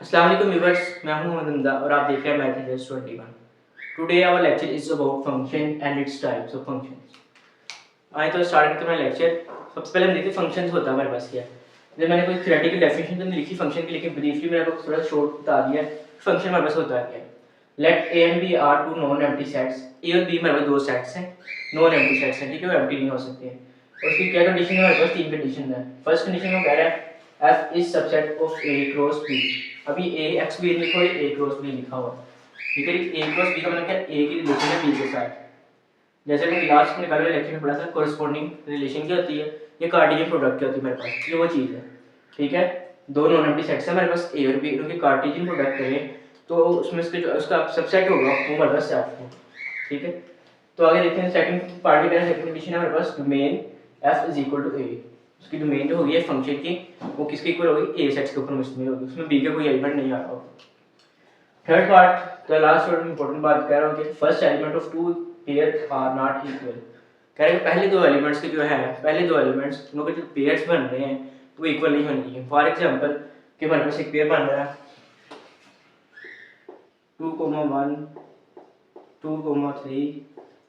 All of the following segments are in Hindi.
अस्सलाम वालेकुम व्यूअर्स, मैं हूं मोहम्मद हमजा और आप देख रहे हैं math interest 21। Today our lecture is about function and its types of functions. आए तो स्टार्ट करते हैं मेरा लेक्चर। सबसे पहले हम देखते हैं फंक्शंस होता है हमारे पास क्या है। जब मैंने कोई थ्योरेटिकल डेफिनेशन तो नहीं लिखी फंक्शन की, लेकिन ब्रीफली मैंने आपको थोड़ा शॉर्ट बता दिया फंक्शन हमारे पास होता है क्या है। Let A and B are two non empty sets. A और बी हमारे पास दो सेट्स हैं, नॉन एम्प्टी सेट्स हैं, ठीक है, वो एम्प्टी नहीं हो सकते हैं। और उसकी क्या कंडीशन है, हमारे पास तीन कंडीशन है। फर्स्ट कंडीशन में कह रहा है f is subset of a cross b। अभी a x b लिखा हुआ है, a क्रॉस b लिखा हुआ है, ठीक है। a क्रॉस b का मतलब क्या है, a की रिलेशन है b के साथ। जैसे कि लास्ट में कल लेक्चर में पढ़ा था, कोरिस्पोंडिंग रिलेशन क्या होती है, ये कार्टेशियन प्रोडक्ट क्या होती है हमारे पास, ये वो चीज़ है, ठीक है। दो नॉन एम्प्टी सेट्स है हमारे पास a और b, उनके कार्टेशियन प्रोडक्ट करें तो उसमें से जो उसका सबसेट होगा वो हमारे पास सेट है, ठीक है। तो आगे देखते हैं सेकंड पार्ट में क्या है। सेकंड कंडीशन है हमारे पास domain f is equal to a। उसकी डोमेन जो होगी है फंक्शन की, वो किसके इक्वल होगी, a सेट्स के ऊपर मुश्तमिल होगी, उसमें b का कोई एलिमेंट नहीं आ रहा होगा। थर्ड पार्ट द लास्ट और इंपॉर्टेंट बात कह रहा हूँ कि first element of two pair are not equal. कह रहे हैं पहले दो एलिमेंट्स के जो है, पहले दो एलिमेंट्स उनके जो पेयर्स बन रहे हैं तो वो इक्वल नहीं होने चाहिए। फॉर एग्जांपल कि हमारे पास एक पेयर बन रहा है 2,1 2,3,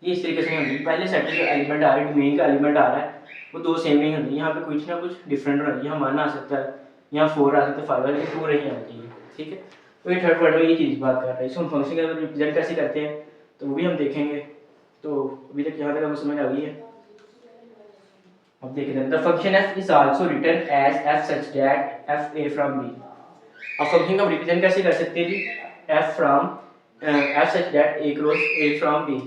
ये इस तरीके से नहीं होगी। पहले सेट के जो एलिमेंट आ रहे हैं, डोमेन का एलिमेंट आ रहा है, वो दो सेम नहीं होते, यहाँ पे कुछ ना कुछ डिफरेंट होना चाहिए। यहाँ 1 आ सकता है, यहाँ 4 आ सकता है, 5 आ, लेकिन 2 नहीं आना चाहिए, ठीक है। तो ये थर्ड पार्ट में ये चीज़ बात कर रहा है। इसको हम फंक्शन के अंदर रिप्रेजेंट कैसे करते हैं तो वो भी हम देखेंगे। तो अभी तक यहाँ तक हमें समझ आ गई है। अब देखते हैं the function f is also written as f such that f a from b। अब फंक्शन का रिप्रेजेंट कैसे कर सकते हैं जी, f from f such that a cross a from b।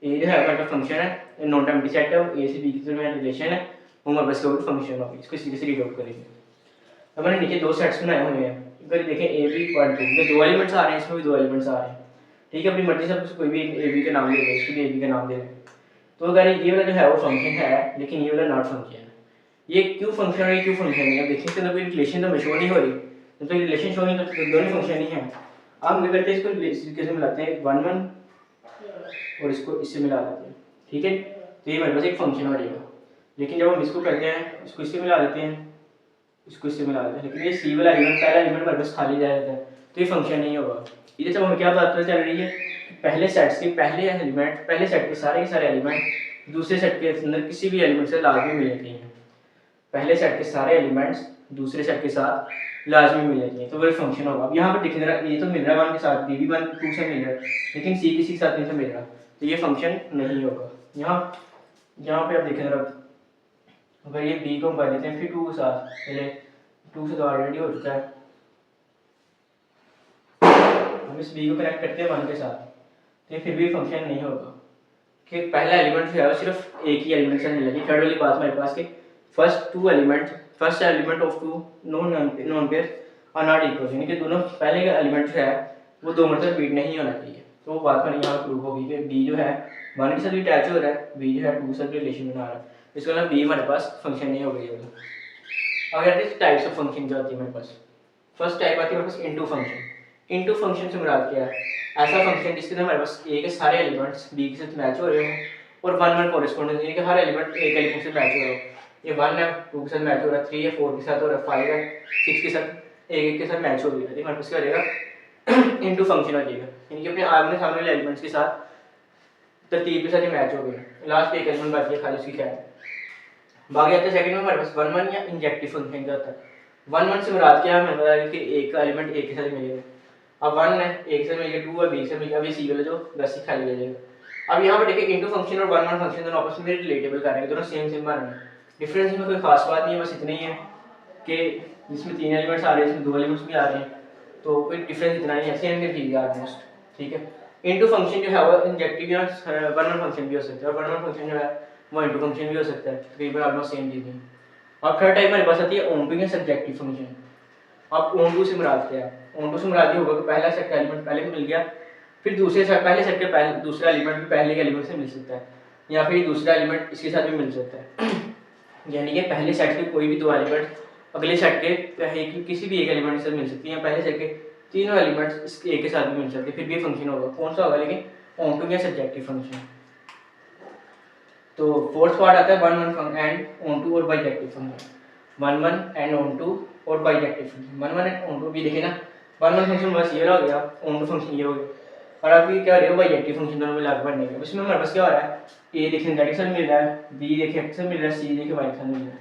a जो है हमारा फंक्शन है, नॉन एम्प्टी सेट है, a से b की जो रिलेशन है वो हमारे पास कोई फंक्शन होगी। इसको इस तरीके से रीड आउट करेंगे। अब मैंने नीचे दो सेट्स बनाए हुए हैं, अगर देखें ए बी 1 2 में दो एलिमेंट्स आ रहे हैं, इसमें भी दो एलिमेंट्स आ रहे हैं, ठीक है। अपनी मर्जी से आप कोई भी ए बी का नाम ले लें, इसको भी ए बी का नाम दे लें। तो अगर ये वाला जो है वो फंक्शन है, लेकिन ये वाला नॉट फंक्शन है। ये क्यों फंक्शन है, ये क्यों फंक्शन नहीं है, देखिए इसके अंदर कोई रिलेशन तो हमें शो नहीं हो रही। तो रिलेशन शो नहीं तो दोनों फंक्शन नहीं है। अब हम क्या करते हैं, इसको इस तरीके से मिलाते हैं 1 1 और इसको इससे मिला देते हैं, ठीक है। तो ये हमारे पास एक फंक्शन हो जाएगा। लेकिन जब हम इसको करते हैं, इसको इससे मिला देते हैं, इसको इससे मिला देते हैं, लेकिन ये सी वाला एलिमेंट पहला एलिमेंट हमारे पास खाली रह जाता है, तो ये फंक्शन नहीं होगा। इधर जब हमें क्या बात पता चल रही है, पहले सेट के पहले एलिमेंट, पहले सेट के सारे एलिमेंट दूसरे सेट के अंदर किसी भी एलिमेंट से लाजमी मिलने चाहिए। पहले सेट के सारे एलिमेंट्स दूसरे सेट के साथ लाजमी मिलने चाहिए, तो वो फंक्शन होगा। अब यहाँ पर दिख रहा है, ये तो मिल रहा है 1 के साथ, बी भी 1 2 से मिल रहा है, लेकिन सी किसी के साथ नहीं से मिल रहा, तो ये फंक्शन नहीं होगा। यहाँ पे आप देखें जरा, अगर ये बी को हम कर देते हैं फिर 2 के साथ, पहले 2 से तो ऑलरेडी हो चुका है, हम इस बी को कनेक्ट करते हैं 1 के साथ, तो ये फिर भी फंक्शन नहीं होगा कि पहला एलिमेंट जो है सिर्फ एक ही एलिमेंट से मिलेगी। थर्ड वाली बात हमारे पास कि first element of two non pair are not equal, यानी कि दोनों पहले का एलिमेंट जो है वो दो मतलब रिपीट नहीं होना चाहिए। तो वो बात हमारी यहाँ प्रूव होगी कि बी जो है 1 के साथ भी अटैच हो रहा है, बी जो है 2 के साथ भी रिलेशन बना रहा है, इसका मतलब बी हमारे पास फंक्शन नहीं हो गई। अगर इस टाइप्स ऑफ फंक्शन जो आती है हमारे पास, फर्स्ट टाइप आती है हमारे पास इनटू फंक्शन। इनटू फंक्शन से मुराद क्या है, ऐसा फंक्शन जिसके अंदर हमारे पास ए के सारे एलिमेंट्स बी के साथ मैच हो रहे हो और 1 1 कोरिस्पोंडेंस, यानी कि हर एलिमेंट एक एलिमेंट से मैच हो रहा हो। ये 1 है 2 के साथ मैच हो रहा है, 3 है 4 के साथ हो रहा है, 5 है 6 के साथ एक के साथ मैच हो रही है, हमारे पास क्या हो जाएगा इनटू फंक्शन हो जाएगा, यानी कि अपने आमने सामने वाले एलिमेंट्स के साथ तरतीब के साथ ही मैच हो गए। लास्ट पे एक एलिमेंट बाकी है खाली, उसकी क्या है। बाकी आते हैं सेकंड में हमारे पास 1 1 या इंजेक्टिव फंक्शन क्या होता है। 1 1 से मुराद क्या है, हमें पता है कि एक का एलिमेंट एक के साथ मिलेगा। अब 1 है एक से मिल गया, 2 है बी से मिल गया, अब ये सी वाला जो 10 ही खाली रह जाएगा। अब यहाँ पर देखिए इनटू फंक्शन और 1 1 फंक्शन दोनों आपस में रिलेटेबल कर रहे हैं, दोनों सेम सेम बन रहे हैं। डिफरेंस में कोई खास बात नहीं है, बस इतना ही है कि जिसमें 3 एलिमेंट्स आ रहे हैं इसमें 2 एलिमेंट्स भी आ रहे हैं, तो कोई डिफरेंस इतना नहीं है, सेम सेम चीज़ है ऑलमोस्ट, ठीक है। इनटू फंक्शन जो है वो इंजेक्टिव या 1 1 फंक्शन भी हो सकता है, और 1 1 फंक्शन जो है वो इनटू फंक्शन भी हो सकता है, तकरीबन ऑलमोस्ट सेम चीज़ है। और थर्ड टाइप हमारे पास आती है ऑन टू या सब्जेक्टिव फंक्शन। आप ऑन टू से मुराद क्या है, ऑन टू से मुराद ये होगा कि पहला सेट का एलिमेंट पहले मिल गया, फिर दूसरे सेट पहले सेट के पहले दूसरा एलिमेंट भी पहले के एलिमेंट से मिल सकता है, या फिर दूसरा एलिमेंट इसके साथ भी मिल सकता है यानी कि पहले सेट के कोई भी दो एलिमेंट अगले सेट के किसी भी एक एलिमेंट से मिल सकते हैं, या पहले सेट के तीनों एलिमेंट्स इसके एक के साथ भी मिल सकते हैं, फिर भी फंक्शन होगा। कौन सा होगा, लेकिन ऑन टू या सब्जेक्टिव फंक्शन। तो फोर्थ पार्ट आता है 1 1 एंड ऑन टू और bijective function. 1 1 and onto और bijective function. 1 1 and onto भी देखे ना, वन वन फंक्शन बस ये हो गया, ऑन फंक्शन ये हो गया, और अभी क्या हो रही है बाइजेक्टिव फंक्शन दोनों मिला के बनने का। इसमें हमारे पास क्या हो रहा है, ए देखें z एक्सल मिल रहा है, बी देखें एक्सल मिल रहा है, सी देखें वाई एक्सल मिल रहा है,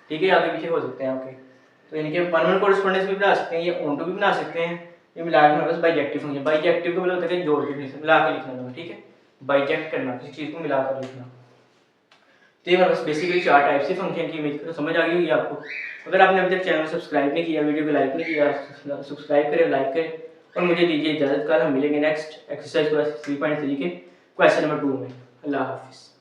ठीक है, आगे पीछे हो सकते हैं आपके। तो यानी कि वन वन कोरेस्पोंडेंस भी बना सकते हैं, ये ऑन टू भी बना सकते हैं, ये मिला के हमारे पास बाइजेक्टिव फंक्शन। बाइजेक्टिव को मतलब होता है कि जोड़ के मिला के लिखना होगा, ठीक है, बाइजेक्ट करना, किसी चीज़ को मिला कर लिखना। तो ये हमारे पास बेसिकली 4 टाइप से फंक्शन की इमेज समझ आ गई होगी आपको। अगर आपने अभी तक चैनल सब्सक्राइब नहीं किया, वीडियो को लाइक नहीं किया, सब्सक्राइब करें, लाइक करें, और मुझे दीजिए इजाज़त। कल हम मिलेंगे नेक्स्ट एक्सरसाइज क्लास 3.3 के क्वेश्चन नंबर 2 में। अल्लाह हाफिज़।